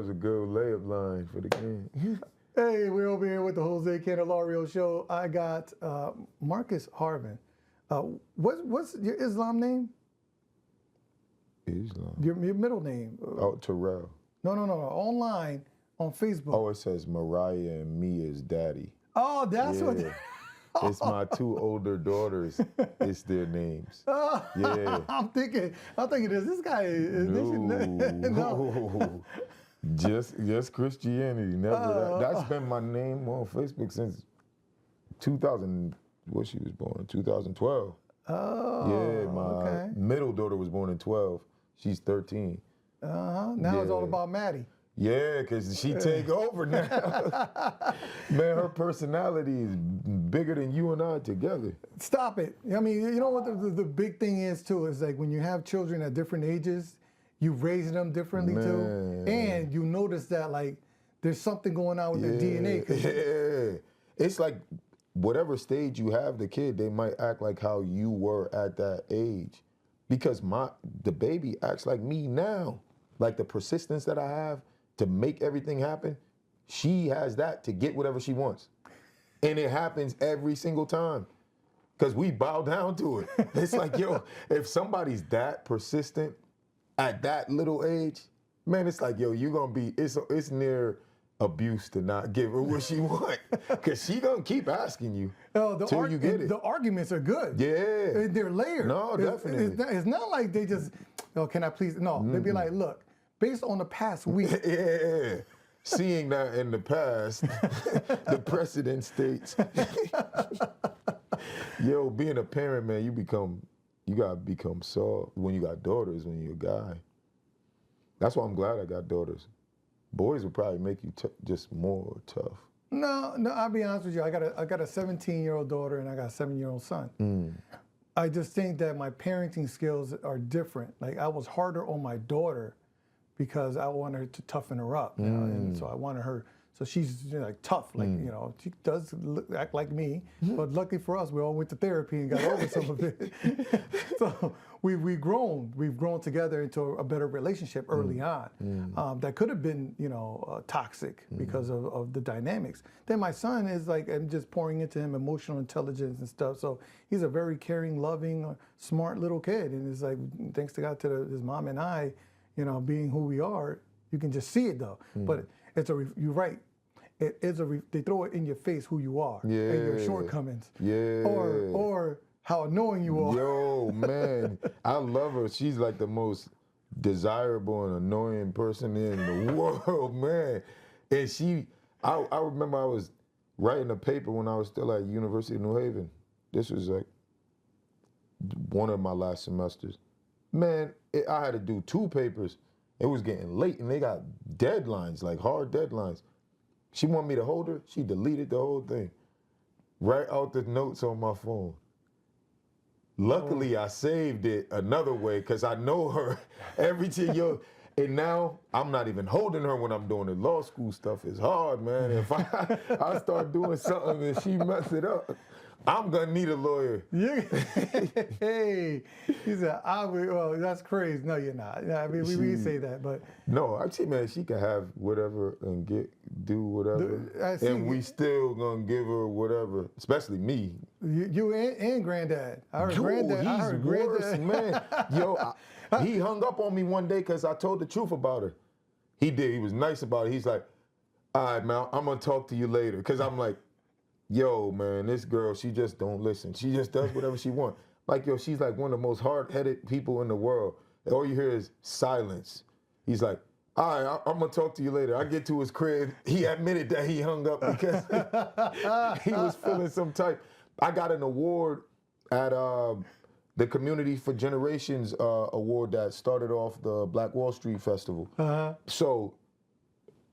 was a good layup line for the game. Hey, we're over here with the Jose Candelario Show. I got Marcus Harvin. What's your Islam name? Islam. Your middle name? Oh, Terrell. No. Online on Facebook. Oh, it says Mariah and Mia's daddy. Oh, that's Yeah. what. It's my two older daughters. It's their names. Yeah. I'm thinking, this guy. No. Just Christianity. Never that. That's been my name on Facebook since 2000. What she was born in 2012. Oh. Yeah, my middle daughter was born in 12. She's 13. Now it's all about Maddie. Yeah, because she take over now. Man, her personality is bigger than you and I together. Stop it. I mean, you know what the big thing is, too, is like when you have children at different ages, you raise them differently, too. And you notice that, like, there's something going on with their DNA. Yeah. It's like whatever stage you have the kid, they might act like how you were at that age. Because the baby acts like me now. Like the persistence that I have to make everything happen, she has that to get whatever she wants. And it happens every single time. Because we bow down to it. It's like, yo, if somebody's that persistent at that little age, man, it's like, yo, you're going to be, it's near abuse to not give her what she wants. Because she going to keep asking you till you get it. The arguments are good. Yeah. They're layered. No, definitely. It's not like they just, oh, can I please? No, they be like, look, based on the past week. Yeah. Seeing that in the past, the precedent states. Yo, being a parent, man, you gotta become soft when you got daughters, when you're a guy. That's why I'm glad I got daughters. Boys would probably make you just more tough. No, I'll be honest with you. I got a 17-year-old daughter and I got a 7-year-old son. I just think that my parenting skills are different. Like I was harder on my daughter because I wanted her to toughen her up, you know? And so I wanted her. So she's like tough, like she does act like me. But lucky for us, we all went to therapy and got over some of it. So we've grown together into a better relationship early on. That could have been toxic because of the dynamics. Then my son is like, I'm just pouring into him emotional intelligence and stuff. So he's a very caring, loving, smart little kid. And it's like, thanks to God, to his mom and I, being who we are, you can just see it though. But you're right. They throw it in your face who you are and your shortcomings. Yeah. Or how annoying you are. Yo, man, I love her. She's like the most desirable and annoying person in the world, man. And I remember I was writing a paper when I was still at University of New Haven. This was like one of my last semesters. Man, I had to do 2 papers. It was getting late, and they got deadlines, like hard deadlines. She wanted me to hold her. She deleted the whole thing. Right out the notes on my phone. Luckily, I saved it another way because I know her everything. And now I'm not even holding her when I'm doing the law school stuff. It's hard, man. If I start doing something and she mess it up, I'm gonna need a lawyer. Hey, he said, well, that's crazy. No, you're not. I mean, we say that, but no, actually, man, she can have whatever and do whatever, and we still gonna give her whatever. Especially me. You and Granddad. I heard Granddad. I heard worse, man. Yo, he hung up on me one day because I told the truth about her. He did. He was nice about it. He's like, all right, man, I'm gonna talk to you later. Because I'm like, yo, man, this girl, she just don't listen. She just does whatever she wants. Like, yo, she's like one of the most hard-headed people in the world. All you hear is silence. He's like, all right, I'm going to talk to you later. I get to his crib. He admitted that he hung up because he was feeling some type. I got an award at the Community for Generations award that started off the Black Wall Street Festival. So,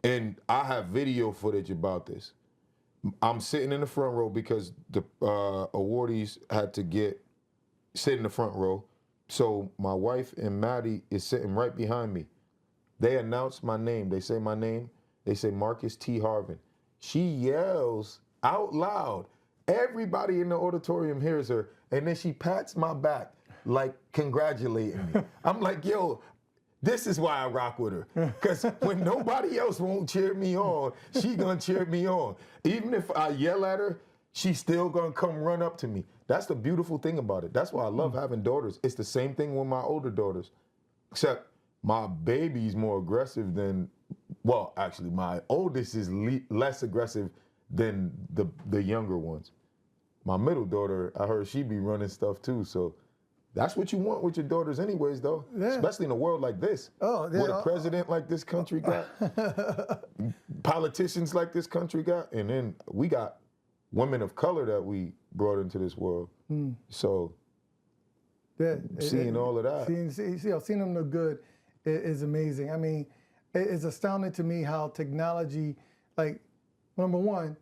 and I have video footage about this. I'm sitting in the front row because the awardees had to sit in the front row. So my wife and Maddie is sitting right behind me. They announce my name. They say my name. They say Marcus T. Harvin. She yells out loud. Everybody in the auditorium hears her. And then she pats my back like congratulating me. I'm like, yo, This is why I rock with her. Because when nobody else won't cheer me on, she gonna cheer me on. Even if I yell at her, she's still gonna come run up to me. That's the beautiful thing about it. That's why I love having daughters. It's the same thing with my older daughters. Except my baby's more aggressive than, well, actually, my oldest is less aggressive than the younger ones. My middle daughter, I heard she be running stuff too, so that's what you want with your daughters anyways, though. Yeah. Especially in a world like this. Oh, yeah. What a president like this country got, politicians like this country got, and then we got women of color that we brought into this world. So seeing all of that. Seeing them look good is amazing. I mean, it's astounding to me how technology, like, number one,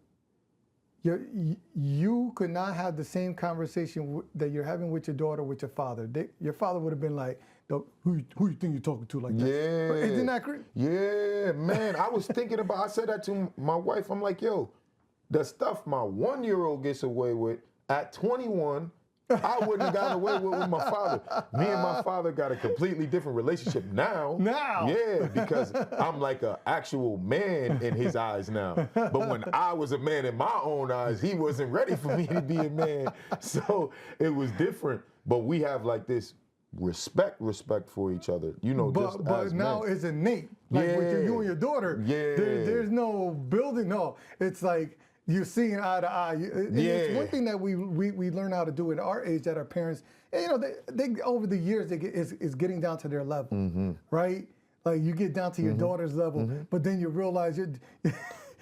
you could not have the same conversation that you're having with your daughter with your father. Your father would have been like, who you think you're talking to like that? Yeah. Isn't that crazy? Yeah, man. I was thinking about, I said that to my wife. I'm like, yo, the stuff my 1-year-old gets away with at 21, I wouldn't have gotten away with my father. Me and my father got a completely different relationship now. Now? Yeah, because I'm like an actual man in his eyes now. But when I was a man in my own eyes, he wasn't ready for me to be a man. So it was different. But we have like this respect for each other. You know, but now men. It's innate. Like with you and your daughter, there's no building. No, it's like, you're seeing eye to eye. It's one thing that we learn how to do at our age that our parents, you know, they over the years is getting down to their level, right? Like you get down to your daughter's level, but then you realize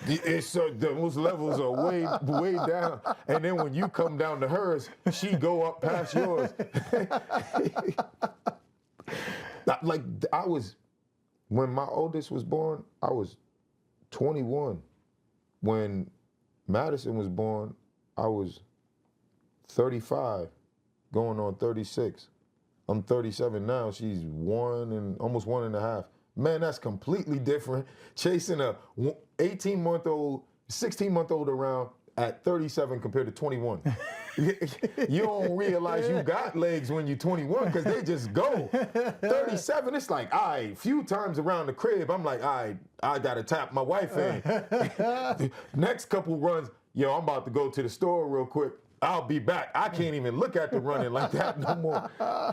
those levels are way down, and then when you come down to hers, she go up past yours. Like when my oldest was born, I was 21. When Madison was born, I was 35, going on 36. I'm 37 now. She's almost 1.5. Man, that's completely different. Chasing a 18-month-old, 16-month-old around at 37 compared to 21. You don't realize you got legs when you're 21 because they just go. 37, it's like, all right, few times around the crib, I'm like, all right, I got to tap my wife in. Next couple runs, yo, I'm about to go to the store real quick. I'll be back. I can't even look at the running like that no more.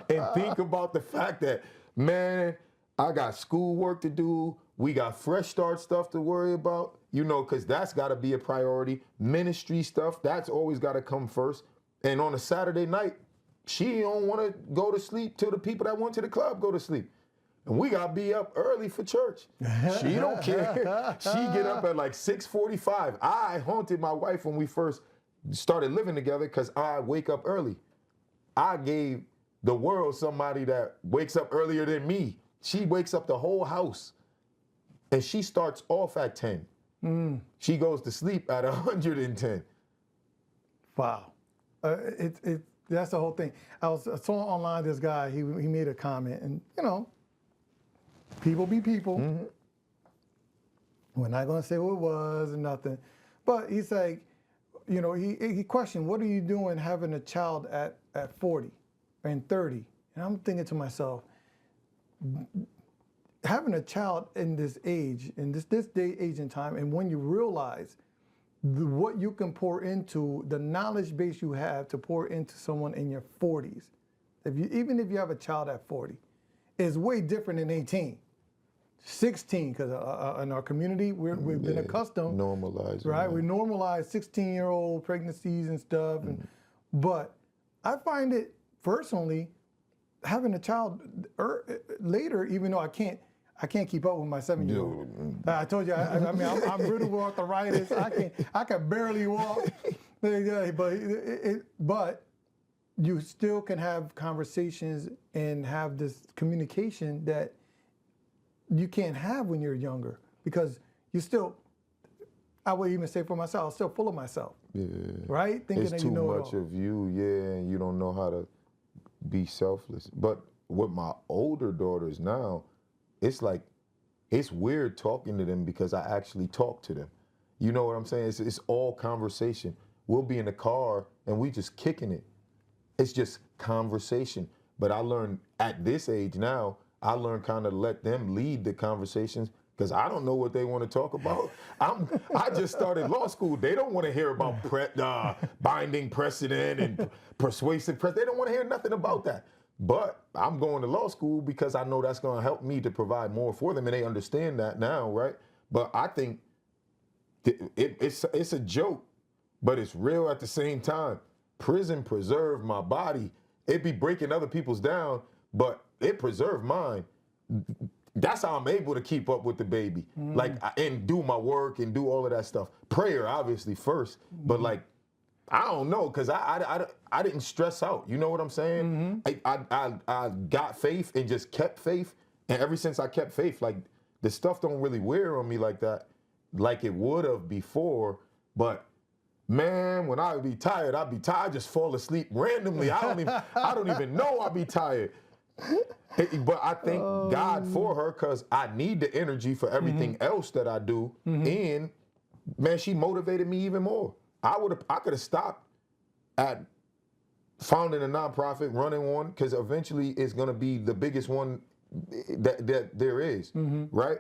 And think about the fact that, man, I got schoolwork to do. We got fresh start stuff to worry about, you know, because that's got to be a priority. Ministry stuff, that's always got to come first. And on a Saturday night, she don't want to go to sleep till the people that went to the club go to sleep. And we got to be up early for church. She don't care. She get up at like 6:45. I haunted my wife when we first started living together because I wake up early. I gave the world somebody that wakes up earlier than me. She wakes up the whole house. And she starts off at 10. She goes to sleep at 110. Wow. That's the whole thing. I saw online this guy, he made a comment, and you know, people be people. We're not gonna say who it was and nothing. But he's like, you know, he questioned, what are you doing having a child at 40 and 30? And I'm thinking to myself, having a child in this age, in this day, age and time, and when you realize what you can pour into, the knowledge base you have to pour into someone in your 40s, even if you have a child at 40, is way different than 18. 16, because in our community, we've been accustomed. Normalized. Right? We normalize 16-year-old pregnancies and stuff. But I find it, personally, having a child later, even though I can't keep up with my 7-year-old. I told you, I mean, I'm riddled with arthritis. I can barely walk. But you still can have conversations and have this communication that you can't have when you're younger, because you still, I would even say for myself, I'm still full of myself. Yeah. Right? Thinking it's that too you know much of you, and you don't know how to be selfless. But with my older daughters now, it's like, it's weird talking to them because I actually talk to them. You know what I'm saying? It's all conversation. We'll be in the car and we just kicking it. It's just conversation. But I learned at this age now, I learned kind of let them lead the conversations because I don't know what they want to talk about. I just started law school. They don't want to hear about binding precedent and persuasive precedent. They don't want to hear nothing about that. But I'm going to law school because I know that's going to help me to provide more for them, and they understand that now, right? But I think it's a joke, but it's real at the same time. Prison preserved my body. It be breaking other people's down, but it preserved mine. That's how I'm able to keep up with the baby, and do my work and do all of that stuff. Prayer, obviously, first, but like, I don't know, because I didn't stress out. You know what I'm saying? I got faith and just kept faith. And ever since I kept faith, like, the stuff don't really wear on me like that, like it would have before. But man, when I would be tired, I'd be tired. I just fall asleep randomly. I don't even know I'd be tired. But I thank God for her, because I need the energy for everything else that I do. And man, she motivated me even more. I could have stopped at founding a nonprofit, running one, because eventually it's going to be the biggest one that there is, right?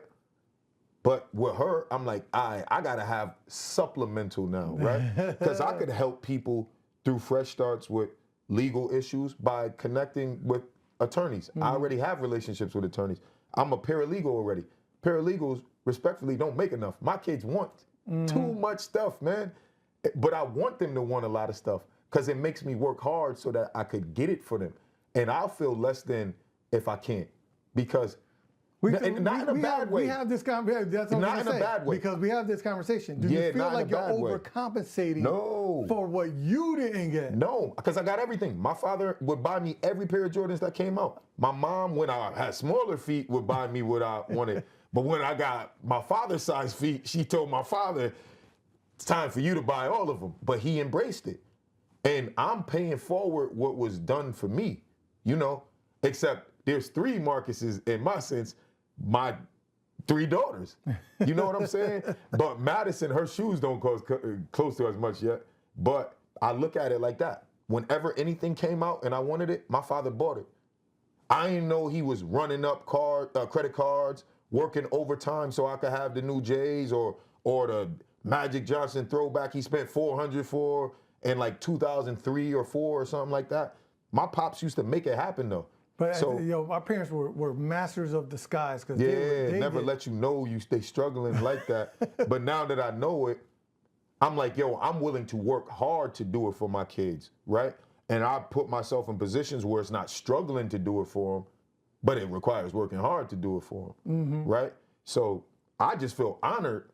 But with her, I'm like, I got to have supplemental now, right? Because I could help people through fresh starts with legal issues by connecting with attorneys. I already have relationships with attorneys. I'm a paralegal already. Paralegals, respectfully, don't make enough. My kids want too much stuff, man. But I want them to want a lot of stuff because it makes me work hard so that I could get it for them. And I'll feel less than if I can't. Because, not in a bad way. We have this conversation. That's what I'm Not in a bad way. Because we have this conversation. Do you feel like you're overcompensating for what you didn't get? No, because I got everything. My father would buy me every pair of Jordans that came out. My mom, when I had smaller feet, would buy me what I wanted. But when I got my father's size feet, she told my father, it's time for you to buy all of them. But he embraced it. And I'm paying forward what was done for me, you know, except there's 3 Marcuses in my sense, my 3 daughters. You know what I'm saying? But Madison, her shoes don't cost close to as much yet. But I look at it like that. Whenever anything came out and I wanted it, my father bought it. I didn't know he was running up credit cards, working overtime so I could have the new J's or the Magic Johnson throwback he spent $400 for in like 2003 or 4 or something like that. My pops used to make it happen though. But so, my parents were masters of disguise because they never let you know you stay struggling like that. But now that I know it, I'm like, I'm willing to work hard to do it for my kids, right? And I put myself in positions where it's not struggling to do it for them, but it requires working hard to do it for them, right? So I just feel honored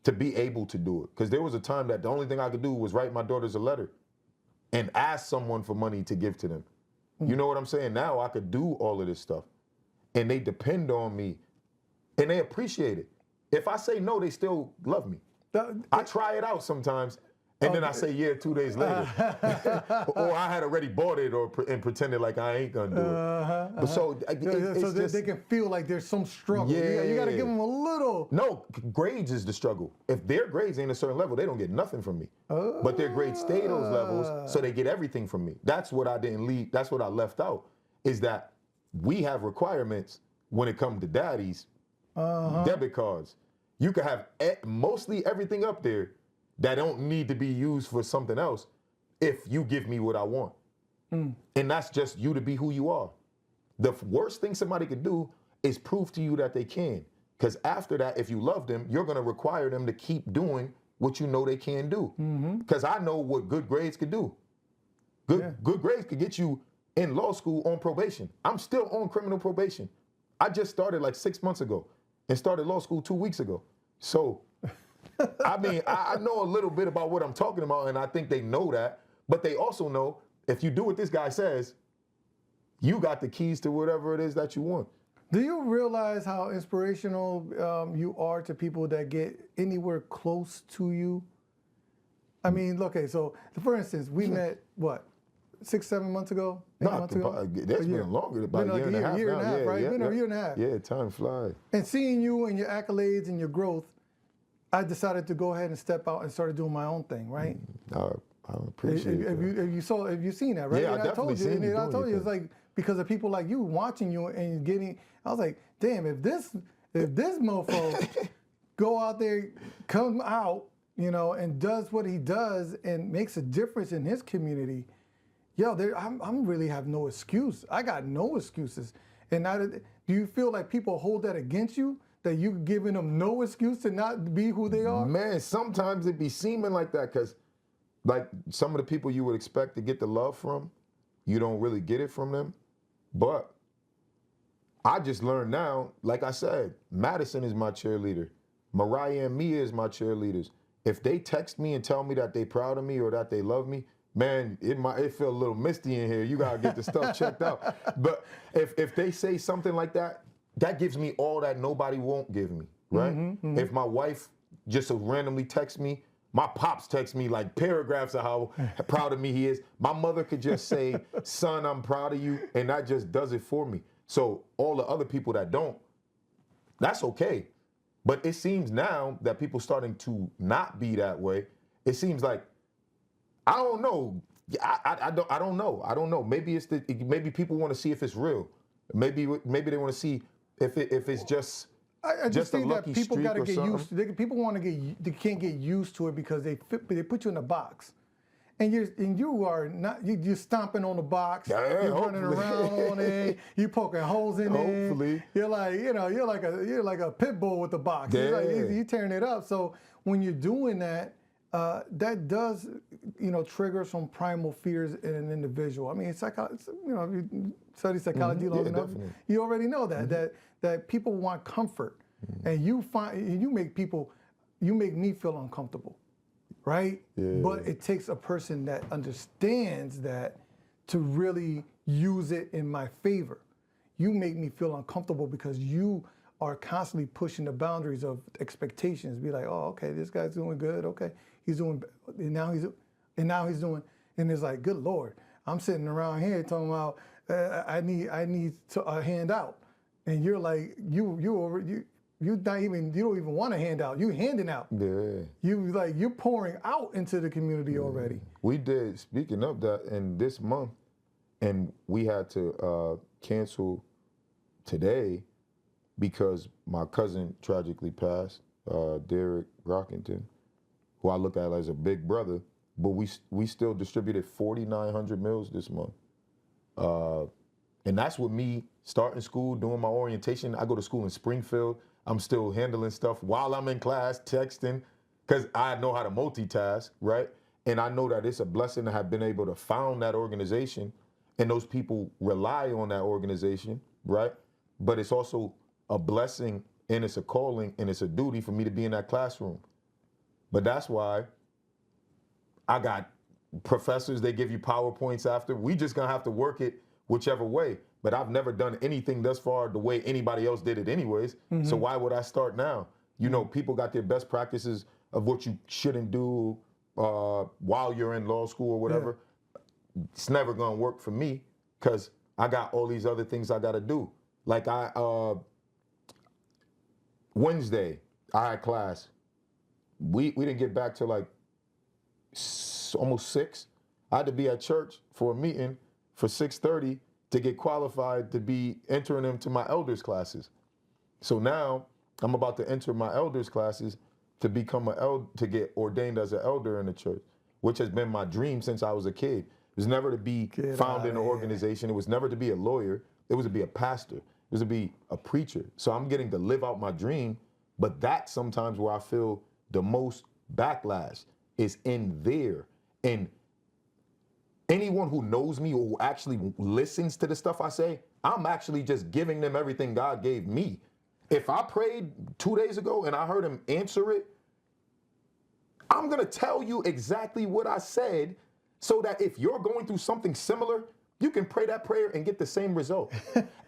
to be able to do it. Because there was a time that the only thing I could do was write my daughters a letter and ask someone for money to give to them. You know what I'm saying? Now I could do all of this stuff. And they depend on me. And they appreciate it. If I say no, they still love me. I try it out sometimes. And then I say, 2 days later. Or I had already bought it and pretended like I ain't gonna do it. But so they can feel like there's some struggle. Yeah. You gotta give them a little. No, grades is the struggle. If their grades ain't a certain level, they don't get nothing from me. But their grades stay those levels, so they get everything from me. That's what I didn't leave. That's what I left out, is that we have requirements when it comes to daddy's debit cards. You can have mostly everything up there that don't need to be used for something else if you give me what I want. And that's just you to be who you are. The worst thing somebody could do is prove to you that they can. Because after that, if you love them, you're going to require them to keep doing what you know they can do. Because I know what good grades could do. Good grades could get you in law school on probation. I'm still on criminal probation. I just started like 6 months ago and started law school 2 weeks ago. So I mean, I know a little bit about what I'm talking about, and I think they know that. But they also know if you do what this guy says, you got the keys to whatever it is that you want. Do you realize how inspirational you are to people that get anywhere close to you? I mean, okay, so for instance, we met, 6, 7 months ago? 8 months ago? That's been longer, about a year and a half. Year and a half, right? Been a year and a half. Yeah, time flies. And seeing you and your accolades and your growth, I decided to go ahead and step out and started doing my own thing, right? I appreciate it. Have you seen that, right? Yeah, I definitely seen it. I told you, it's like because of people like you watching you and getting. I was like, damn, if this mofo go out there, come out, and does what he does and makes a difference in his community, yo, I'm really have no excuse. I got no excuses. And do you feel like people hold that against you? That you giving them no excuse to not be who they are? Man, sometimes it be seeming like that because, like, some of the people you would expect to get the love from, you don't really get it from them. But I just learned now, like I said, Madison is my cheerleader. Mariah and Mia is my cheerleaders. If they text me and tell me that they proud of me or that they love me, man, it feel a little misty in here. You gotta get the stuff checked out. But if they say something like that, that gives me all that nobody won't give me, right? If my wife just randomly texts me, my pops text me like paragraphs of how proud of me he is. My mother could just say, son, I'm proud of you, and that just does it for me. So all the other people that don't, that's okay. But it seems now that people starting to not be that way. It seems like, I don't know. I don't know. I don't know. Maybe maybe people want to see if it's real. Maybe they want to see if it's just. I just think a that lucky people streak got to or get something. used. People want to they can't get used to it because they put you in a box, and you are not. You're stomping on the box. Yeah, you're running around on it. You're poking holes in Hopefully. it. You're like you're like a pit bull with the box. Yeah. You're tearing it up. So when you're doing that, that does trigger some primal fears in an individual. I mean, if you study psychology long enough, definitely. you already know that people want comfort, and you make me feel uncomfortable, right? Yeah. But it takes a person that understands that to really use it in my favor. You make me feel uncomfortable because you are constantly pushing the boundaries of expectations. Be like, oh, okay, this guy's doing good. Okay, he's doing, and now he's doing, and it's like, good Lord, I'm sitting around here talking about I need a handout, and you're like, you don't even want a handout. You handing out. Yeah. You're pouring out into the community already. We did, speaking of that, in this month, and we had to cancel today because my cousin tragically passed, Derek Rockington, who I look at as a big brother, but we still distributed 4,900 meals this month. And that's with me starting school, doing my orientation. I go to school in Springfield. I'm still handling stuff while I'm in class, texting, because I know how to multitask, right? And I know that it's a blessing to have been able to found that organization, and those people rely on that organization, right? But it's also a blessing, and it's a calling, and it's a duty for me to be in that classroom. But that's why I got professors, they give you PowerPoints after. We just gonna have to work it whichever way. But I've never done anything thus far the way anybody else did it anyways. So why would I start now? People got their best practices of what you shouldn't do while you're in law school or whatever. Yeah. It's never gonna work for me because I got all these other things I gotta do. Like Wednesday, I had class. We didn't get back till like almost 6. I had to be at church for a meeting for 6:30 to get qualified to be entering them to my elders classes. So now I'm about to enter my elders classes to become to get ordained as an elder in the church, which has been my dream since I was a kid. It was never to be found in an organization. It was never to be a lawyer. It was to be a pastor. It was to be a preacher. So I'm getting to live out my dream, but that's sometimes where I feel the most backlash is in there. And anyone who knows me or who actually listens to the stuff I say, I'm actually just giving them everything God gave me. If I prayed 2 days ago and I heard him answer it, I'm gonna tell you exactly what I said so that if you're going through something similar, you can pray that prayer and get the same result.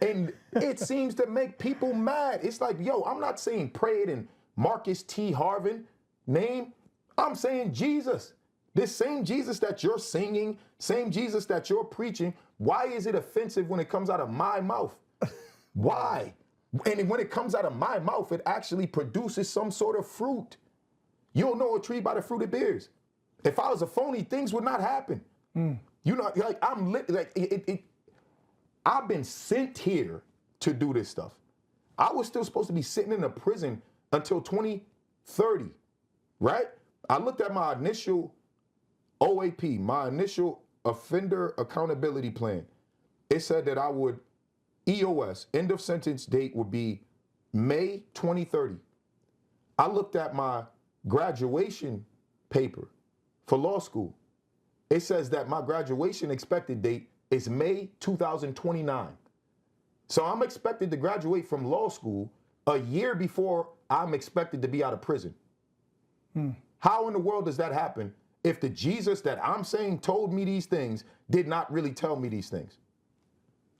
And it seems to make people mad. It's like, yo, I'm not saying pray it in Marcus T. Harvin name. I'm saying Jesus. This same Jesus that you're singing, same Jesus that you're preaching, why is it offensive when it comes out of my mouth? Why? And when it comes out of my mouth, it actually produces some sort of fruit. You'll know a tree by the fruit it bears. If I was a phony, things would not happen. You know, like I've been sent here to do this stuff. I was still supposed to be sitting in a prison until 2030, right? I looked at my initial OAP, my initial offender accountability plan. It said that I would, EOS, end of sentence date would be May 2030. I looked at my graduation paper for law school. It says that my graduation expected date is May 2029. So I'm expected to graduate from law school a year before I'm expected to be out of prison. How in the world does that happen if the Jesus that I'm saying told me these things did not really tell me these things?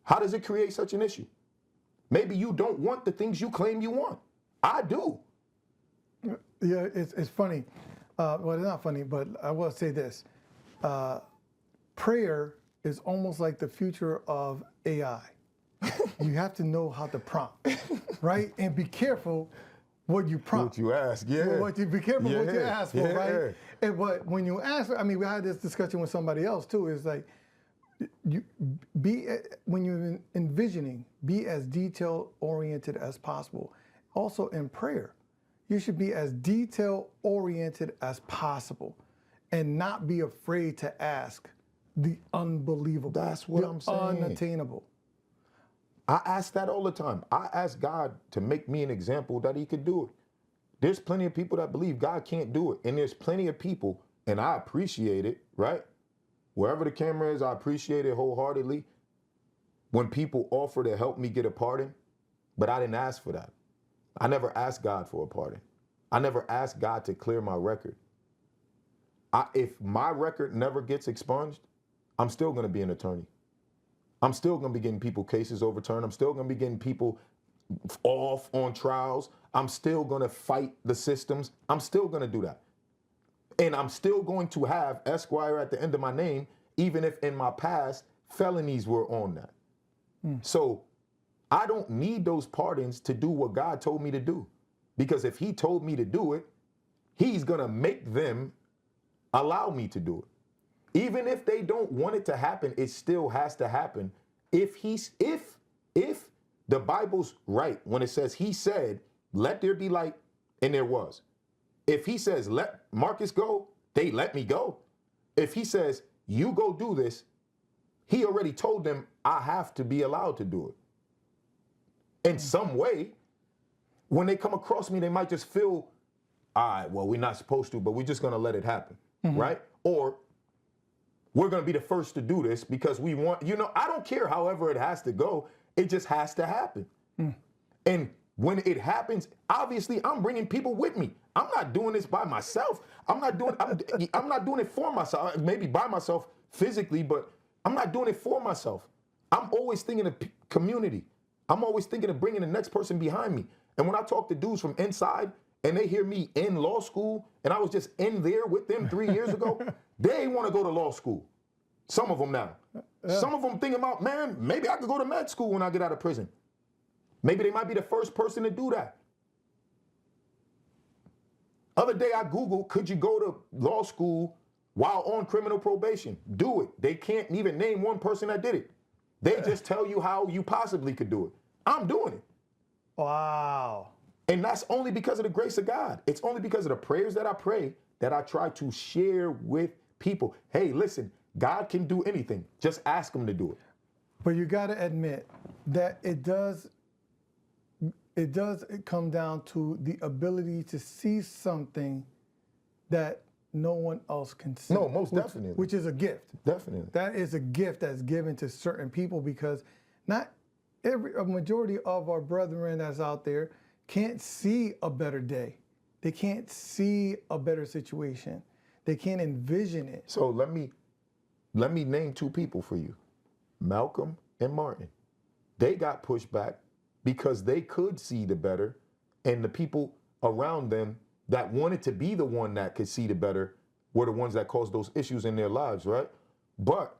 How does it create such an issue? Maybe you don't want the things you claim you want. I do. Yeah, it's funny. Well, it's not funny, but I will say this. Prayer is almost like the future of AI. You have to know how to prompt, right? And be careful what you prompt. What you ask, yeah. Be careful what you Yeah, ask for, yeah. right? And but when you ask, I mean, we had this discussion with somebody else too. Is like, when you're envisioning, be as detail oriented as possible. Also in prayer, you should be as detail oriented as possible, and not be afraid to ask the unbelievable. That's what I'm saying. Unattainable. I ask that all the time. I ask God to make me an example that he could do it. There's plenty of people that believe God can't do it. And there's plenty of people, and I appreciate it, right? Wherever the camera is, I appreciate it wholeheartedly. When people offer to help me get a pardon, but I didn't ask for that. I never asked God for a pardon. I never asked God to clear my record. If my record never gets expunged, I'm still going to be an attorney. I'm still going to be getting people cases overturned. I'm still going to be getting people off on trials. I'm still going to fight the systems. I'm still going to do that. And I'm still going to have Esquire at the end of my name, even if in my past felonies were on that. So I don't need those pardons to do what God told me to do. Because if he told me to do it, he's going to make them allow me to do it. Even if they don't want it to happen, it still has to happen. If the Bible's right when it says he said, let there be light, and there was. If he says, let Marcus go, they let me go. If he says, you go do this, he already told them I have to be allowed to do it. In some way, when they come across me, they might just feel, all right, well, we're not supposed to, but we're just going to let it happen, right? Or we're going to be the first to do this because we want, I don't care however it has to go. It just has to happen. And when it happens, obviously I'm bringing people with me. I'm not doing this by myself. I'm not doing it for myself. Maybe by myself physically, but I'm not doing it for myself. I'm always thinking of community. I'm always thinking of bringing the next person behind me. And when I talk to dudes from inside and they hear me in law school and I was just in there with them 3 years ago, they want to go to law school. Some of them now. Some of them thinking about, man, maybe I could go to med school when I get out of prison. Maybe they might be the first person to do that. Other day I Googled, could you go to law school while on criminal probation? Do it. They can't even name one person that did it. They just tell you how you possibly could do it. I'm doing it. Wow. And that's only because of the grace of God. It's only because of the prayers that I pray that I try to share with people. Hey, listen, God can do anything. Just ask him to do it. But you got to admit that it does come down to the ability to see something that no one else can see. No, most definitely. Which is a gift. Definitely. That is a gift that's given to certain people because a majority of our brethren that's out there can't see a better day. They can't see a better situation. They can't envision it. So let me name two people for you. Malcolm and Martin. They got pushed back because they could see the better, and the people around them that wanted to be the one that could see the better were the ones that caused those issues in their lives, right? But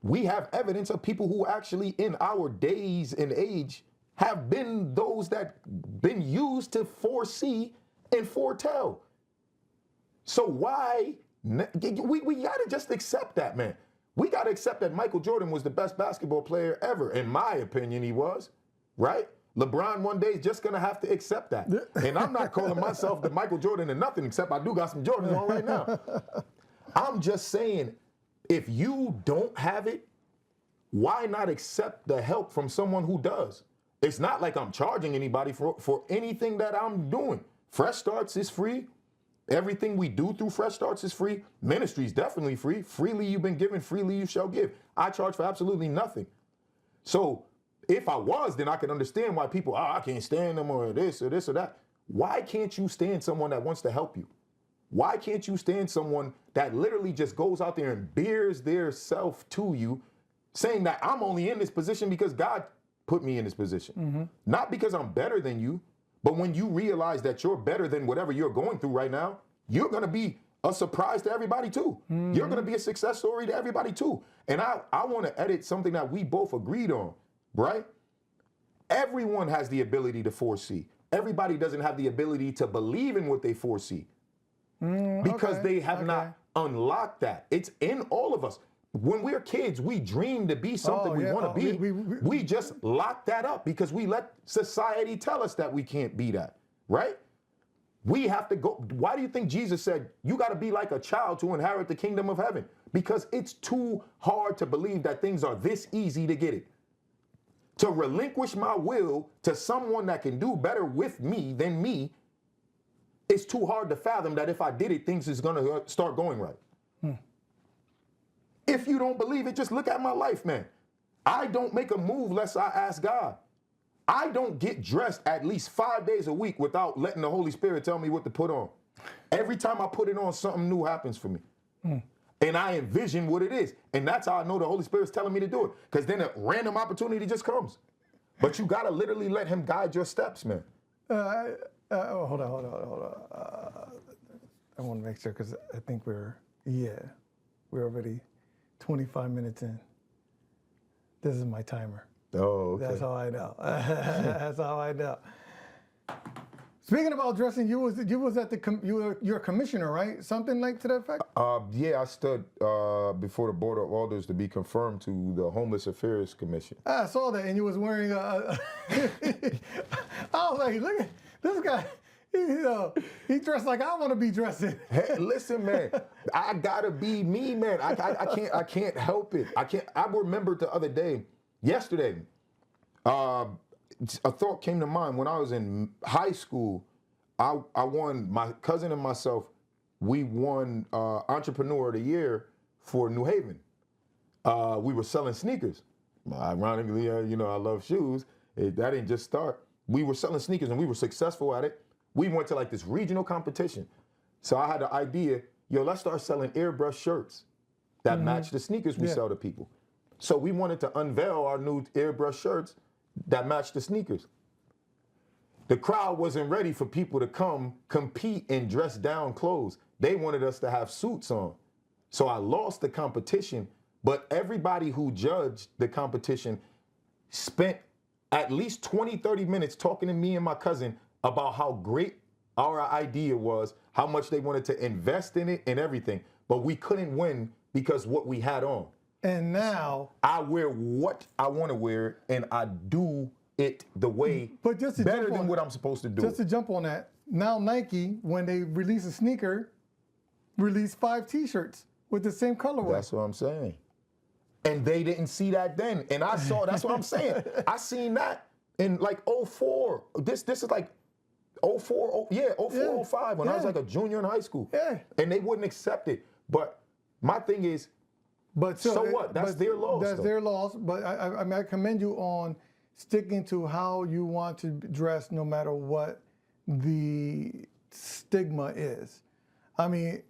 we have evidence of people who actually in our days and age have been those that been used to foresee and foretell. So why, we gotta just accept that, man. We got to accept that Michael Jordan was the best basketball player ever. In my opinion, he was, right? LeBron one day is just going to have to accept that. And I'm not calling myself the Michael Jordan of nothing, except I do got some Jordans on right now. I'm just saying, if you don't have it, why not accept the help from someone who does? It's not like I'm charging anybody for anything that I'm doing. Fresh Starts is free. Everything we do through Fresh Starts is free. Ministry is definitely free. Freely you've been given, freely you shall give. I charge for absolutely nothing. So if I was, then I could understand why people, I can't stand them or this or that. Why can't you stand someone that wants to help you? Why can't you stand someone that literally just goes out there and bears their self to you, saying that I'm only in this position because God put me in this position? Not because I'm better than you, but when you realize that you're better than whatever you're going through right now, you're going to be a surprise to everybody too. You're going to be a success story to everybody too. And I want to edit something that we both agreed on, right? Everyone has the ability to foresee. Everybody doesn't have the ability to believe in what they foresee because they have not unlocked that. It's in all of us. When we're kids, we dream to be something we want to be. We just lock that up because we let society tell us that we can't be that, right? We have to go. Why do you think Jesus said, you got to be like a child to inherit the kingdom of heaven? Because it's too hard to believe that things are this easy to get it. To relinquish my will to someone that can do better with me than me, it's too hard to fathom that if I did it, things is going to start going right. If you don't believe it, just look at my life, man. I don't make a move lest I ask God. I don't get dressed at least 5 days a week without letting the Holy Spirit tell me what to put on. Every time I put it on, something new happens for me. And I envision what it is. And that's how I know the Holy Spirit's telling me to do it. Because then a random opportunity just comes. But you got to literally let him guide your steps, man. Hold on. I want to make sure because I think we're already 25 minutes in. This is my timer. Oh, okay. That's how I know. That's how I know. Speaking about dressing, you was at you're a commissioner, right? Something like to that effect? Yeah, I stood before the Board of Alders to be confirmed to the Homeless Affairs Commission. I saw that, and you was wearing I was like, look at this guy. He dressed like I want to be dressing. Hey, listen, man, I gotta be me, man. I can't help it. I remembered the other day, yesterday, a thought came to mind when I was in high school. I won, my cousin and myself, we won Entrepreneur of the Year for New Haven. We were selling sneakers. Ironically, I love shoes. That didn't just start. We were selling sneakers and we were successful at it. We went to like this regional competition. So I had the idea, let's start selling airbrush shirts that match the sneakers we sell to people. So we wanted to unveil our new airbrush shirts that match the sneakers. The crowd wasn't ready for people to come compete in dress down clothes. They wanted us to have suits on. So I lost the competition, but everybody who judged the competition spent at least 20, 30 minutes talking to me and my cousin about how great our idea was, how much they wanted to invest in it and everything. But we couldn't win because what we had on. And now I wear what I want to wear and I do it the way better than what I'm supposed to do. Just to jump on that, now Nike, when they release a sneaker, release 5 t-shirts with the same colorway. That's what I'm saying. And they didn't see that then. And I saw, that's what I'm saying. I seen that in like 04. This is like 04, 05 when I was like a junior in high school. Yeah. And they wouldn't accept it. But my thing is, so what? That's their loss. That's their loss. But I commend you on sticking to how you want to dress no matter what the stigma is. I mean,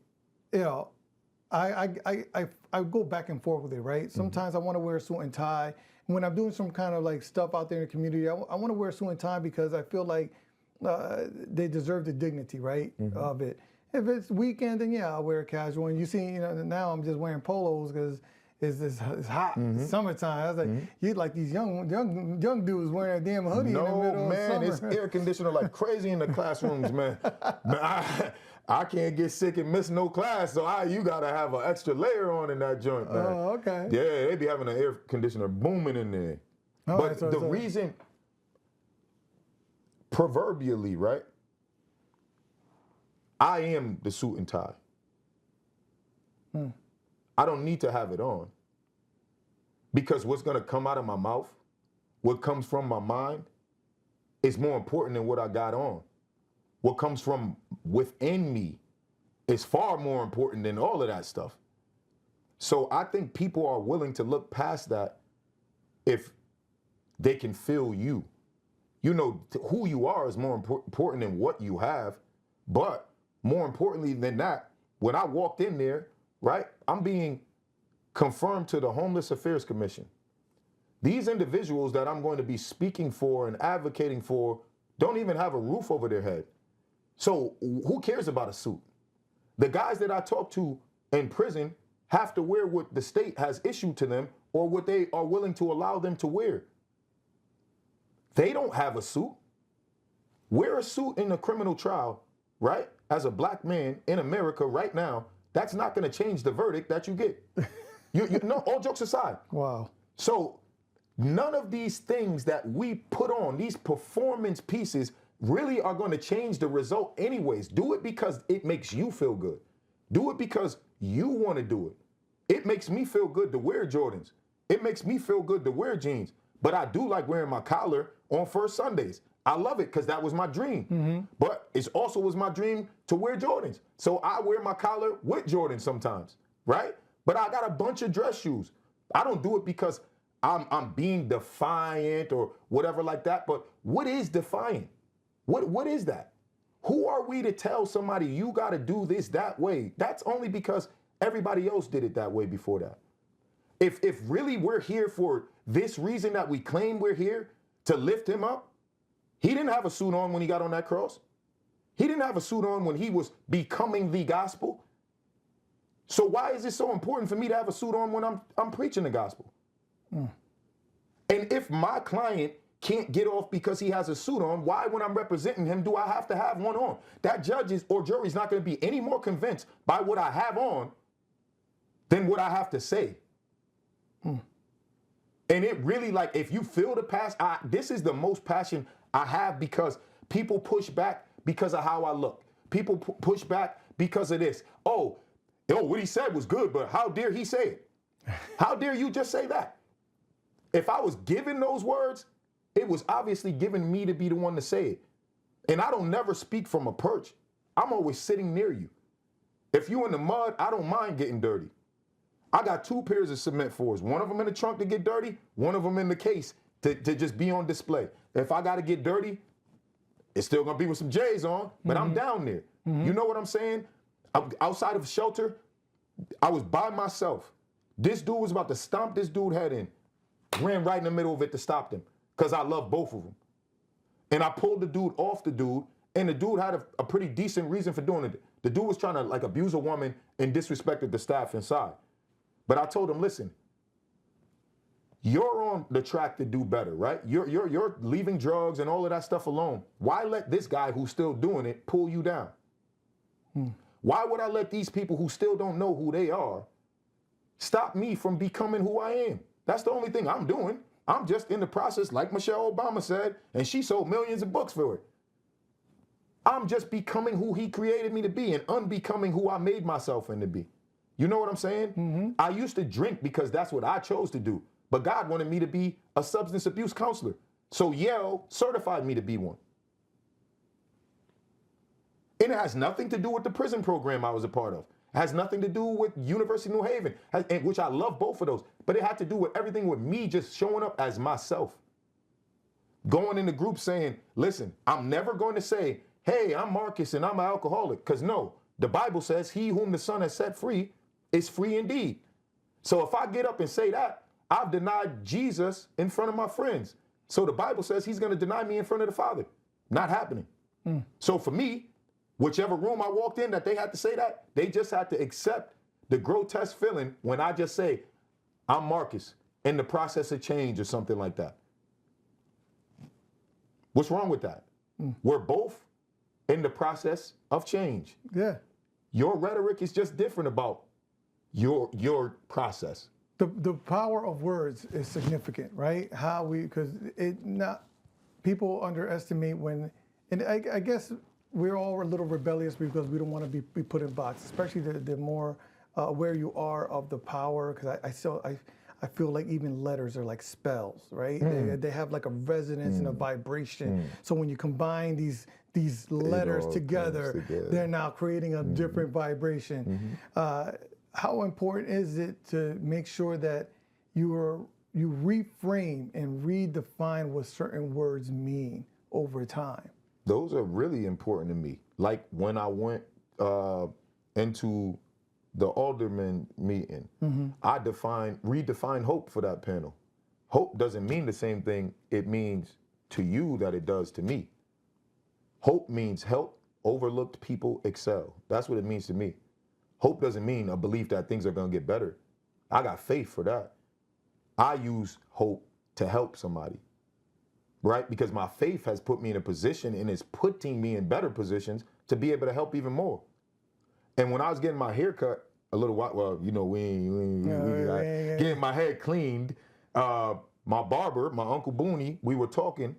I go back and forth with it, right? Sometimes I want to wear a suit and tie. When I'm doing some kind of like stuff out there in the community, I want to wear a suit and tie because I feel like they deserve the dignity, right, of it. If it's weekend, then I'll wear a casual. And you see, now I'm just wearing polos because it's hot. It's summertime. I was like, you like these young dudes wearing a damn hoodie in the middle of summer. It's air conditioner like crazy in the classrooms, man. I can't get sick and miss no class, so you gotta have an extra layer on in that joint, man. Oh, okay. Yeah, they be having an air conditioner booming in there. All But right, so the reason, proverbially, right? I am the suit and tie. I don't need to have it on. Because what's gonna come out of my mouth, what comes from my mind, is more important than what I got on. What comes from within me is far more important than all of that stuff. So I think people are willing to look past that if they can feel you. You know, who you are is more important than what you have. But more importantly than that, when I walked in there, right, I'm being confirmed to the Homeless Affairs Commission. These individuals that I'm going to be speaking for and advocating for don't even have a roof over their head. So who cares about a suit? The guys that I talk to in prison have to wear what the state has issued to them or what they are willing to allow them to wear. They don't have a suit. Wear a suit in a criminal trial, right? As a black man in America right now, that's not going to change the verdict that you get. No, all jokes aside. Wow. So none of these things that we put on, these performance pieces, really are going to change the result anyways. Do it because it makes you feel good. Do it because you want to do it. It makes me feel good to wear Jordans. It makes me feel good to wear jeans. But I do like wearing my collar on first Sundays. I love it because that was my dream. But it also was my dream to wear Jordans. So I wear my collar with Jordans sometimes, right? But I got a bunch of dress shoes. I don't do it because I'm being defiant or whatever like that. But what is defiant? What is that? Who are we to tell somebody you got to do this that way? That's only because everybody else did it that way before that. If really we're here for this reason that we claim we're here, to lift him up, he didn't have a suit on when he got on that cross. He didn't have a suit on when he was becoming the gospel. So why is it so important for me to have a suit on when I'm preaching the gospel? And if my client can't get off because he has a suit on, why, when I'm representing him, do I have to have one on? That judge or jury is not going to be any more convinced by what I have on than what I have to say. And it really, like, if you feel the passion, this is the most passion I have because people push back because of how I look. People push back because of this. Oh, what he said was good, but how dare he say it? How dare you just say that? If I was given those words, it was obviously given me to be the one to say it. And I don't never speak from a perch. I'm always sitting near you. If you in the mud, I don't mind getting dirty. I got 2 pairs of cement fours. One of them in the trunk to get dirty, one of them in the case to just be on display. If I got to get dirty, it's still going to be with some J's on, but I'm down there. You know what I'm saying? Outside of shelter, I was by myself. This dude was about to stomp this dude's head in. Ran right in the middle of it to stop them because I love both of them. And I pulled the dude off the dude, and the dude had a pretty decent reason for doing it. The dude was trying to like abuse a woman and disrespected the staff inside. But I told him, listen, you're on the track to do better, right? You're leaving drugs and all of that stuff alone. Why let this guy who's still doing it pull you down? Why would I let these people who still don't know who they are stop me from becoming who I am? That's the only thing I'm doing. I'm just in the process, like Michelle Obama said, and she sold millions of books for it. I'm just becoming who he created me to be and unbecoming who I made myself into be. You know what I'm saying? I used to drink because that's what I chose to do. But God wanted me to be a substance abuse counselor. So Yale certified me to be one. And it has nothing to do with the prison program I was a part of. It has nothing to do with University of New Haven, which I love both of those. But it had to do with everything with me just showing up as myself. Going in the group saying, listen, I'm never going to say, hey, I'm Marcus and I'm an alcoholic. Because no, the Bible says he whom the Son has set free is free indeed. So if I get up and say that, I've denied Jesus in front of my friends. So the Bible says he's going to deny me in front of the Father. Not happening. So for me, whichever room I walked in that they had to say that, they just had to accept the grotesque feeling when I just say, I'm Marcus, in the process of change or something like that. What's wrong with that? We're both in the process of change. Yeah. Your rhetoric is just different about your process. The power of words is significant, right? Because people underestimate when, and I guess we're all a little rebellious because we don't want to be put in boxes, especially the more aware you are of the power. Because I feel like even letters are like spells, right? They have like a resonance and a vibration. So when you combine these letters together, they're now creating a different vibration. How important is it to make sure that you reframe and redefine what certain words mean over time? Those are really important to me. Like when I went into the alderman meeting, I redefined hope for that panel. Hope doesn't mean the same thing it means to you that it does to me. Hope means help overlooked people excel. That's what it means to me. Hope doesn't mean a belief that things are going to get better. I got faith for that. I use hope to help somebody, right? Because my faith has put me in a position and is putting me in better positions to be able to help even more. And when I was getting my hair cut a little while, well, you know, getting my hair cleaned, my barber, my Uncle Booney, we were talking,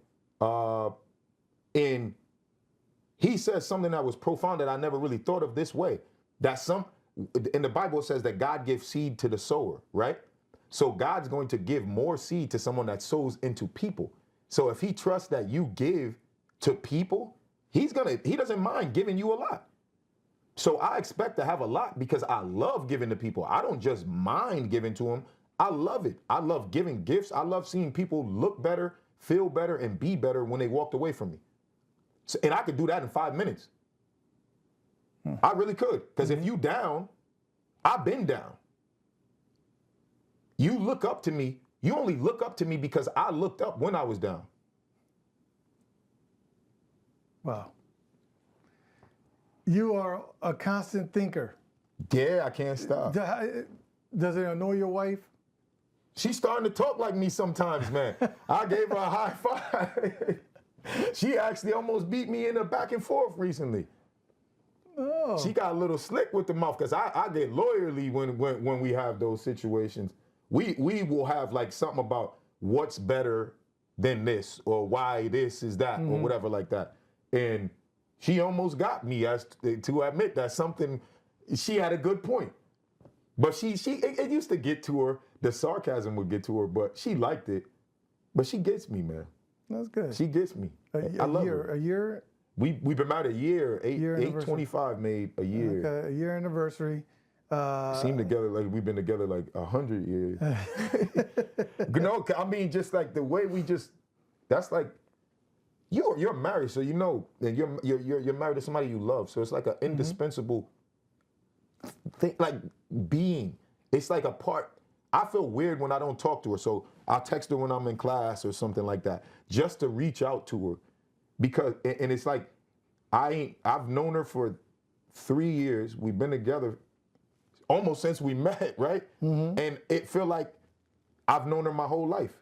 and he said something that was profound that I never really thought of this way. In the Bible it says that God gives seed to the sower, right? So God's going to give more seed to someone that sows into people. So if he trusts that you give to people, he doesn't mind giving you a lot. So I expect to have a lot because I love giving to people. I don't just mind giving to them. I love it. I love giving gifts. I love seeing people look better, feel better, and be better when they walked away from me. So, and I could do that in 5 minutes. I really could. Because if you down, I've been down. You look up to me. You only look up to me because I looked up when I was down. Wow. You are a constant thinker. Yeah, I can't stop. Does it annoy your wife? She's starting to talk like me sometimes, man. I gave her a high five. She actually almost beat me in a back and forth recently. Oh. She got a little slick with the mouth because I get lawyerly when we have those situations. We will have like something about what's better than this or why this is that or whatever like that. And she almost got me to admit that something, she had a good point. But it used to get to her, the sarcasm would get to her, but she liked it. But she gets me, man. That's good. She gets me. I love her. A year? We've been married a year. 8/25 made a year. Okay, a year anniversary. Seemed together like we've been together like 100 years. You know, I mean, just like the way that's like, you're married, so you know, and you're married to somebody you love. So it's like an indispensable thing, like being. It's like a part. I feel weird when I don't talk to her, so I'll text her when I'm in class or something like that, just to reach out to her. Because, and it's like, I've known her for 3 years. We've been together almost since we met, right? And it feel like I've known her my whole life.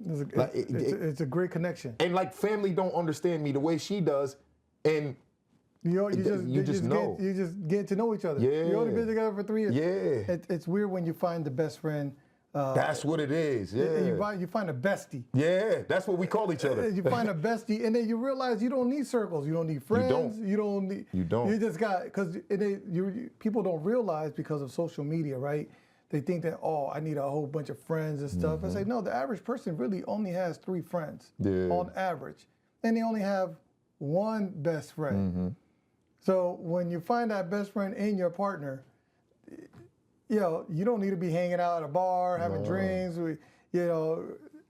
It's a great connection. And like family don't understand me the way she does, and you just know. You just get to know each other. Yeah. You only been together for 3 years. Yeah. It's weird when you find the best friend. That's what it is. Yeah. You find a bestie. Yeah, that's what we call each other. You find a bestie, and then you realize you don't need circles. You don't need friends. You don't. You just got, because people don't realize because of social media, right? They think that, oh, I need a whole bunch of friends and stuff. I say, no, the average person really only has 3 friends on average, and they only have one best friend. So when you find that best friend in your partner, you don't need to be hanging out at a bar, having drinks. Me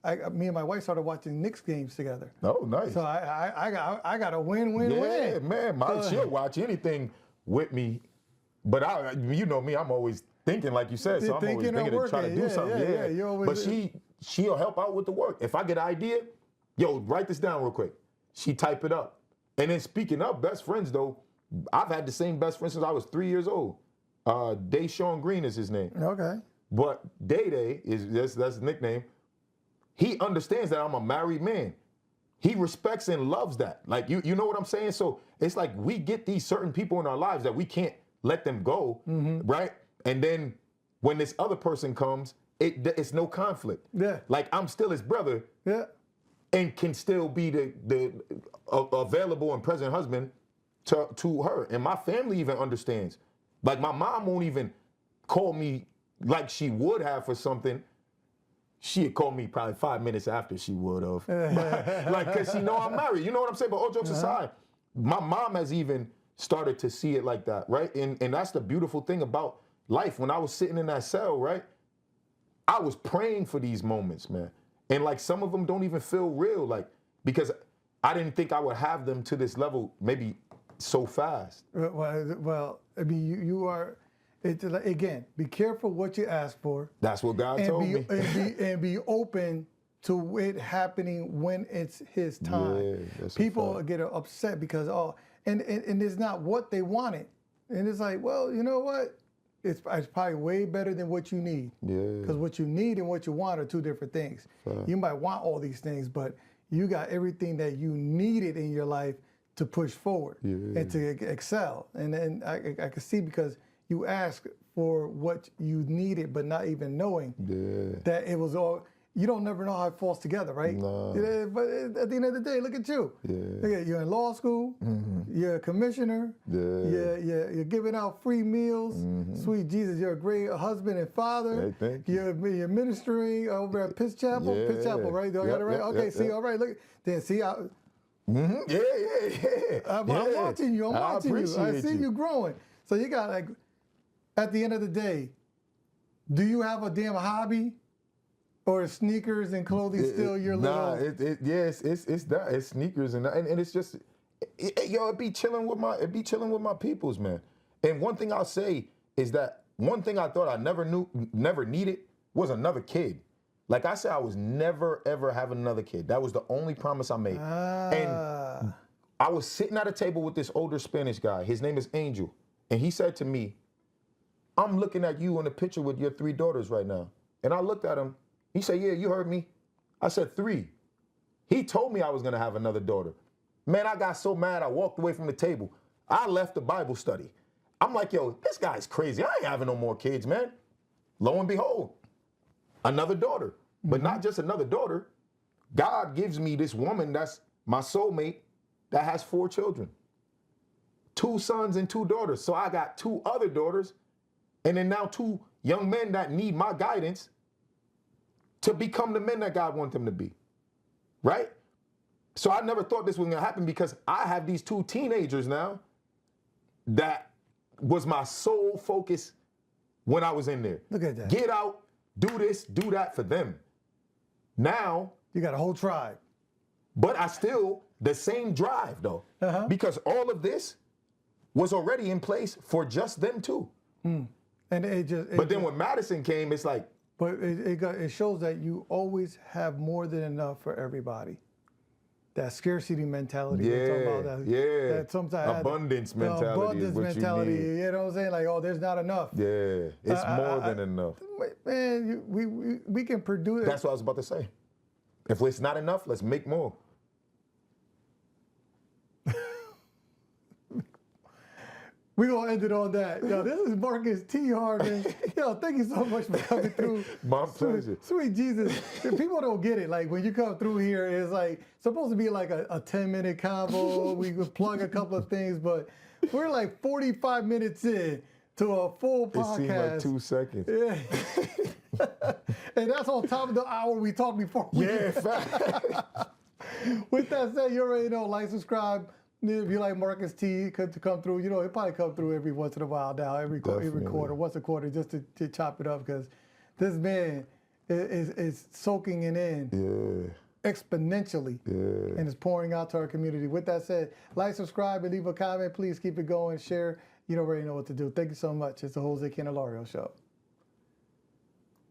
and my wife started watching Knicks games together. Oh, nice. So I got a win-win-win. Yeah, man. She'll watch anything with me. But you know me, I'm always thinking, like you said, so I'm always thinking to try to do something. Yeah. But she'll help out with the work. If I get an idea, write this down real quick. She type it up. And then speaking of best friends, though, I've had the same best friend since I was 3 years old. Deshaun Green is his name. Okay. But Day is that's his nickname. He understands that I'm a married man. he respects and loves that. Like, you know what I'm saying? So it's like we get these certain people in our lives that we can't let them go, right? And then when this other person comes, it's no conflict. Yeah. Like, I'm still his brother. Yeah. And can still be the available and present husband to her. And my family even understands. Like, my mom won't even call me like she would have for something. She'd call me probably 5 minutes after she would have. Like, because she know I'm married. You know what I'm saying? But all jokes aside, my mom has even started to see it like that, right? And that's the beautiful thing about life. When I was sitting in that cell, right, I was praying for these moments, man. And like, some of them don't even feel real, like, because I didn't think I would have them to this level maybe so fast. Well, I mean, you are, again, be careful what you ask for. That's what God told me. And be open to it happening when it's his time. Yeah, that's People get upset because, and it's not what they wanted. And it's like, well, you know what? It's probably way better than what you need. Yeah. Because what you need and what you want are two different things. You might want all these things, but you got everything that you needed in your life to push forward and to excel. And I can see, because you asked for what you needed, but not even knowing that it was all. You don't never know how it falls together, right? No. But at the end of the day, look at you. Look at, you're in law school. You're a commissioner. You're giving out free meals. Sweet Jesus, you're a great husband and father. Hey, thank you. You're ministering over at Pitts Chapel. Pitts Chapel, right? Do I got it right? Okay, see, all right. Look, then see, I'm watching you. I'm watching you. I see you growing. So you got, like, at the end of the day, do you have a damn hobby? Or sneakers and clothing still your little? Nah, it's that. It's sneakers and it's just, it be chilling with my peoples, man. And one thing I'll say is that one thing I thought I never needed was another kid. Like I said, I was never ever having another kid. That was the only promise I made. And I was sitting at a table with this older Spanish guy. His name is Angel, and he said to me, "I'm looking at you in the picture with your 3 daughters right now." And I looked at him. He said, "Yeah, you heard me." I said, 3. He told me I was going to have another daughter. Man, I got so mad, I walked away from the table. I left the Bible study. I'm like, yo, this guy's crazy. I ain't having no more kids, man. Lo and behold, another daughter. But not just another daughter. God gives me this woman that's my soulmate that has 4 children. 2 sons and 2 daughters. So I got 2 other daughters, and then now 2 young men that need my guidance to become the men that God wants them to be, right? So I never thought this was gonna happen, because I have these 2 teenagers now that was my sole focus when I was in there. Look at that. Get out, do this, do that for them. Now, you got a whole tribe. But I still, the same drive though, because all of this was already in place for just them 2. And but then when Madison came, it's like, but it shows that you always have more than enough for everybody. That scarcity mentality. That sometimes abundance mentality. Abundance mentality. You know what I'm saying? Like, oh, there's not enough. Yeah, it's more than enough. Man, we can produce. That's what I was about to say. If it's not enough, let's make more. We're going to end it on that. Yo, this is Marcus T. Harvin. Yo, thank you so much for coming through. My pleasure. Sweet Jesus. People don't get it. Like, when you come through here, it's like supposed to be like a 10-minute convo. We could plug a couple of things, but we're like 45 minutes in to a full podcast. It seemed like 2 seconds. Yeah. And that's on top of the hour we talked before. Fact. With that said, you already know, like, subscribe. If you like Marcus T to come through, you know, it probably come through every once in a while now, every quarter, once a quarter, just to chop it up, because this man is soaking it in exponentially and is pouring out to our community. With that said, like, subscribe, and leave a comment. Please keep it going, share. You already know what to do. Thank you so much. It's the Jose Candelario Show.